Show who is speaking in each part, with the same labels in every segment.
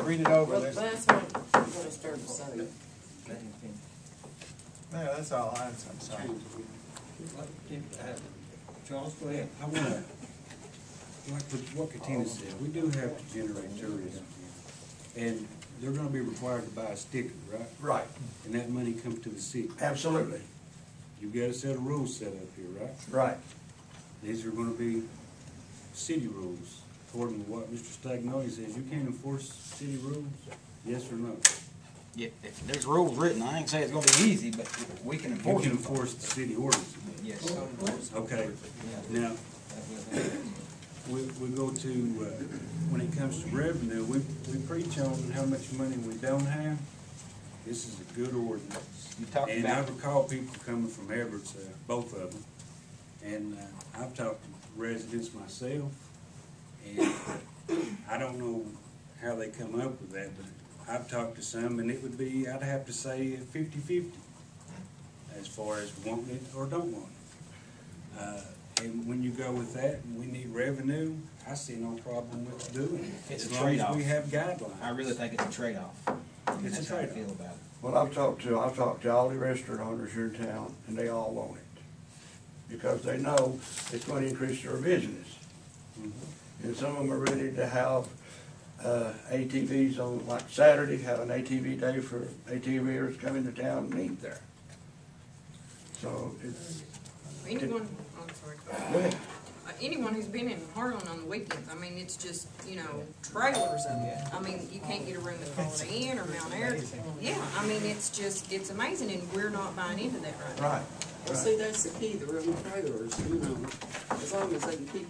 Speaker 1: read it over.
Speaker 2: Well, that's what I'm gonna start to say.
Speaker 1: No, that's all I'm saying.
Speaker 3: Charles, go ahead. I want to, like what Katina said, we do have to generate tourism. And they're going to be required to buy a sticker, right?
Speaker 4: Right.
Speaker 3: And that money comes to the city.
Speaker 4: Absolutely.
Speaker 3: You've got a set of rules set up here, right?
Speaker 4: Right.
Speaker 3: These are going to be city rules. According to what Mr. Stagnolia says, you can't enforce city rules, yes or no?
Speaker 5: Yeah, if there's rules written, I ain't saying it's gonna be easy, but we can
Speaker 3: You
Speaker 5: enforce
Speaker 3: can
Speaker 5: them.
Speaker 3: enforce the city ordinance.
Speaker 5: Yes.
Speaker 3: Okay. Now, we go to, when it comes to revenue, we preach on how much money we don't have. This is a good ordinance.
Speaker 5: You talked
Speaker 3: And I
Speaker 5: about,
Speaker 3: recall people coming from Evarts, both of them. And I've talked to residents myself, and I don't know how they come up with that, but I've talked to some, and it would be, I'd have to say 50-50 as far as wanting it or don't want it. And when you go with that, and we need revenue, I see no problem with doing it.
Speaker 5: It's
Speaker 3: as
Speaker 5: a
Speaker 3: long as
Speaker 5: trade-off.
Speaker 3: we have guidelines.
Speaker 5: I really think it's a trade-off.
Speaker 3: It's a
Speaker 5: That's how I
Speaker 3: trade-off.
Speaker 5: feel about it.
Speaker 4: Well, I've talked to all the restaurant owners here in town, and they all want it. Because they know it's going to increase their business.
Speaker 3: Mm-hmm.
Speaker 4: And some of them are ready to have ATVs on, like Saturday, have an ATV day for ATVers come into town and eat there. So it's,
Speaker 2: Anyone, oh, I'm sorry.
Speaker 4: go ahead.
Speaker 2: Anyone who's been in Harlan on the weekends, I mean, it's just, you know, trailers of it. I mean, you can't get a room at Holiday Inn or Mount Airy. Yeah, I mean, it's just, it's amazing, and we're not buying into that right now.
Speaker 4: Right.
Speaker 6: Well, see, that's the key, the room trailers, you know, as long as they can keep.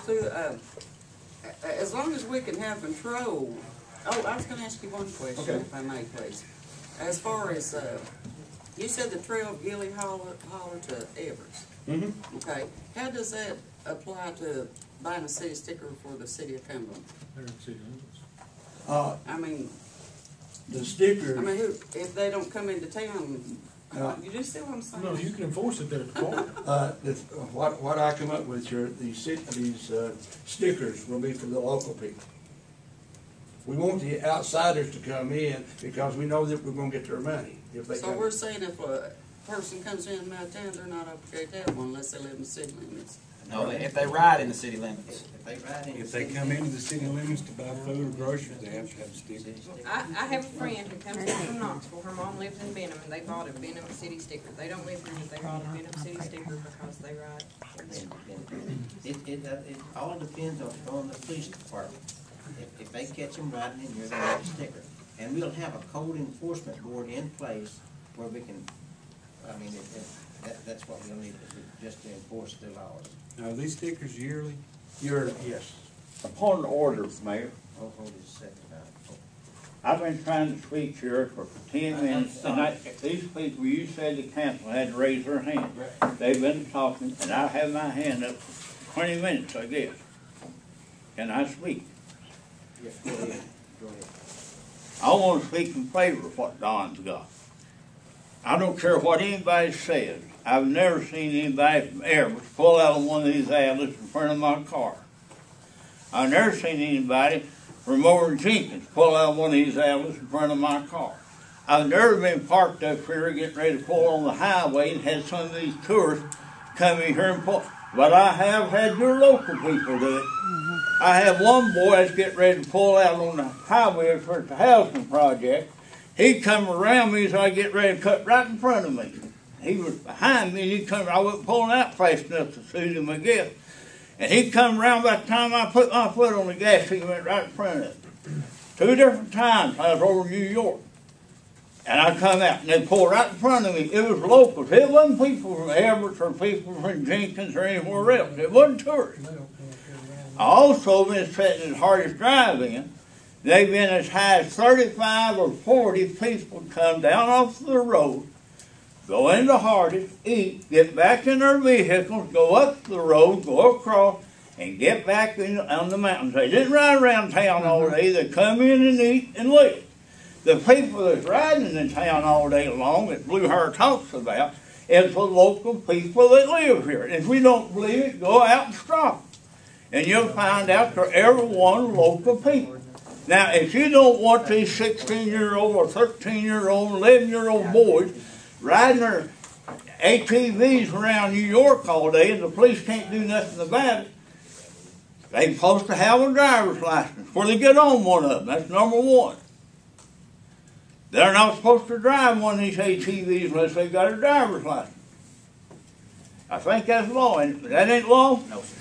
Speaker 6: So, as long as we can have control, oh, I was gonna ask you one question,
Speaker 4: Okay.
Speaker 6: if I may, please. As far as, you said the trail of Gilly Holler to Evarts.
Speaker 4: Mm-hmm.
Speaker 6: Okay, how does that apply to buying a city sticker for the city of Cumberland? I mean,
Speaker 4: The stickers.
Speaker 6: who, if they don't come into town, you just see what I'm saying?
Speaker 7: No, you can enforce it there at the park.
Speaker 4: What I come up with here, these stickers will be for the local people. We want the outsiders to come in because we know that we're gonna get their money if they
Speaker 6: So
Speaker 4: come.
Speaker 6: we're saying if a person comes in from out of town, they're not obligated to have one unless they live in the city limits.
Speaker 5: No, if they ride in the city limits.
Speaker 3: If they come into the city limits to buy food or groceries, they have to have a sticker.
Speaker 2: I have a friend who comes in from Knoxville, her mom lives in Benham, and they bought a Benham city sticker. They don't live here, but they bought a Benham city sticker because they ride.
Speaker 8: It all depends on the police department. If they catch them riding in here, they have a sticker. And we'll have a code enforcement board in place where we can, I mean, that's what we'll need, just to enforce the laws.
Speaker 3: Now, are these stickers yearly?
Speaker 4: Yes.
Speaker 9: Upon order, Mayor,
Speaker 8: Hold it a second now.
Speaker 9: I've been trying to speak here for 10 minutes, and these people you said the council had to raise their hand. They've been talking, and I have my hand up for 20 minutes, I guess. Can I speak?
Speaker 8: Yes, go ahead. Go ahead.
Speaker 9: I want to speak in favor of what Don's got. I don't care what anybody says. I've never seen anybody from Evarts pull out one of these outlets in front of my car. I've never seen anybody from over in Jenkins pull out one of these outlets in front of my car. I've never been parked up here getting ready to pull on the highway and had some of these tourists come in here and pull. But I have had your local people do it. I have one boy that's getting ready to pull out on the highway for the housing project. He come around me as I get ready to cut right in front of me. He was behind me, and he come. I wasn't pulling out fast enough to suit him, I guess. And he come around by the time I put my foot on the gas, he went right in front of him. 2 different times I was over in New York. And I come out, and they pulled right in front of me. It was locals. It wasn't people from Evarts or people from Jenkins or anywhere else. It wasn't tourists. I also been sitting at Hardest Drive-In. They've been as high as 35 or 40 people come down off the road, go into Hardest, eat, get back in their vehicles, go up the road, go across, and get back on the mountains. They didn't ride around town all day. They come in and eat and leave. The people that's riding in town all day long that Blue Heart talks about is the local people that live here. If we don't believe it, go out and stop. and you'll find out they're every one local people. Now, if you don't want these 16-year-old or 13-year-old, 11-year-old boys riding their ATVs around New York all day and the police can't do nothing about it, they're supposed to have a driver's license before they get on one of them. That's number one. They're not supposed to drive one of these ATVs unless they've got a driver's license. I think that's law. That ain't law?
Speaker 5: No, sir.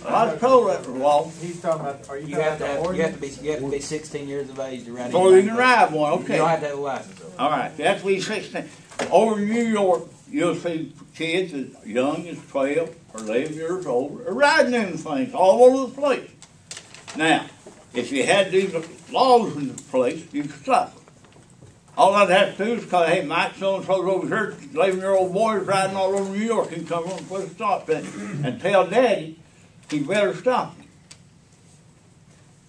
Speaker 9: I was told that was law.
Speaker 1: He's talking about, are you
Speaker 5: You
Speaker 1: talking
Speaker 5: have
Speaker 1: about
Speaker 5: to
Speaker 1: the
Speaker 5: have, you have
Speaker 1: ordinance?
Speaker 5: to be 16 years of age to ride.
Speaker 9: Before you
Speaker 5: anything.
Speaker 9: can ride one,
Speaker 5: You
Speaker 9: okay.
Speaker 5: don't have to have a license. Though.
Speaker 9: All right, you have to be 16. Over in New York, you'll see kids as young as 12 or 11 years old are riding them things all over the place. Now, if you had these laws in the place, you could stop them. All I'd have to do is call, hey, Mike, so-and-so's over here, 11-year-old boy's riding all over New York. He can come over and put a stop to it and tell Daddy he better stop him.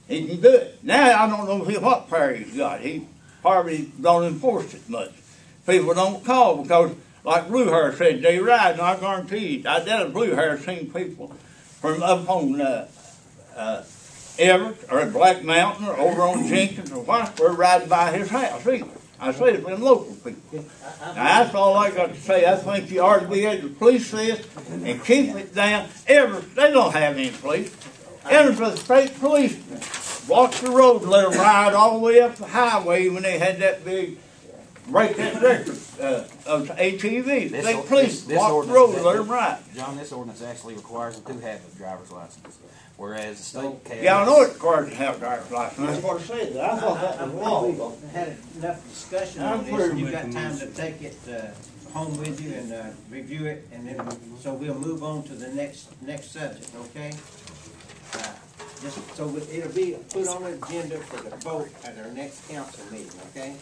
Speaker 9: He can do it. Now, I don't know what power he's got. He probably don't enforce it much. People don't call because, like Blue Hair said, they ride, and I guarantee you, I did a Blue Hair seen people from up on Evarts or Black Mountain or over on Jenkins or whatever riding by his house either. I say it's them local people. Now, that's all I got to say. I think you ought to be able to police this and keep it down. Evarts, they don't have any police. Evarts, the state police blocked the road and let them ride all the way up the highway when they had that big break that record of ATVs.
Speaker 5: This
Speaker 9: State police
Speaker 5: this
Speaker 9: blocked the road and
Speaker 5: ordinance-
Speaker 9: let them ride.
Speaker 5: John, this ordinance actually requires them to have a driver's license, whereas the state can.
Speaker 9: Yeah, I know it requires to have a driver's license. That's what I said. I thought that was law.
Speaker 8: We've had enough discussion
Speaker 9: I'm
Speaker 8: on this,
Speaker 9: clear
Speaker 8: and you've
Speaker 3: with
Speaker 8: got
Speaker 3: the
Speaker 8: time to
Speaker 3: motion.
Speaker 8: take it home with you and review it, and then, so we'll move on to the next subject, okay? Just, so it'll be put on the agenda for the vote at our next council meeting, okay?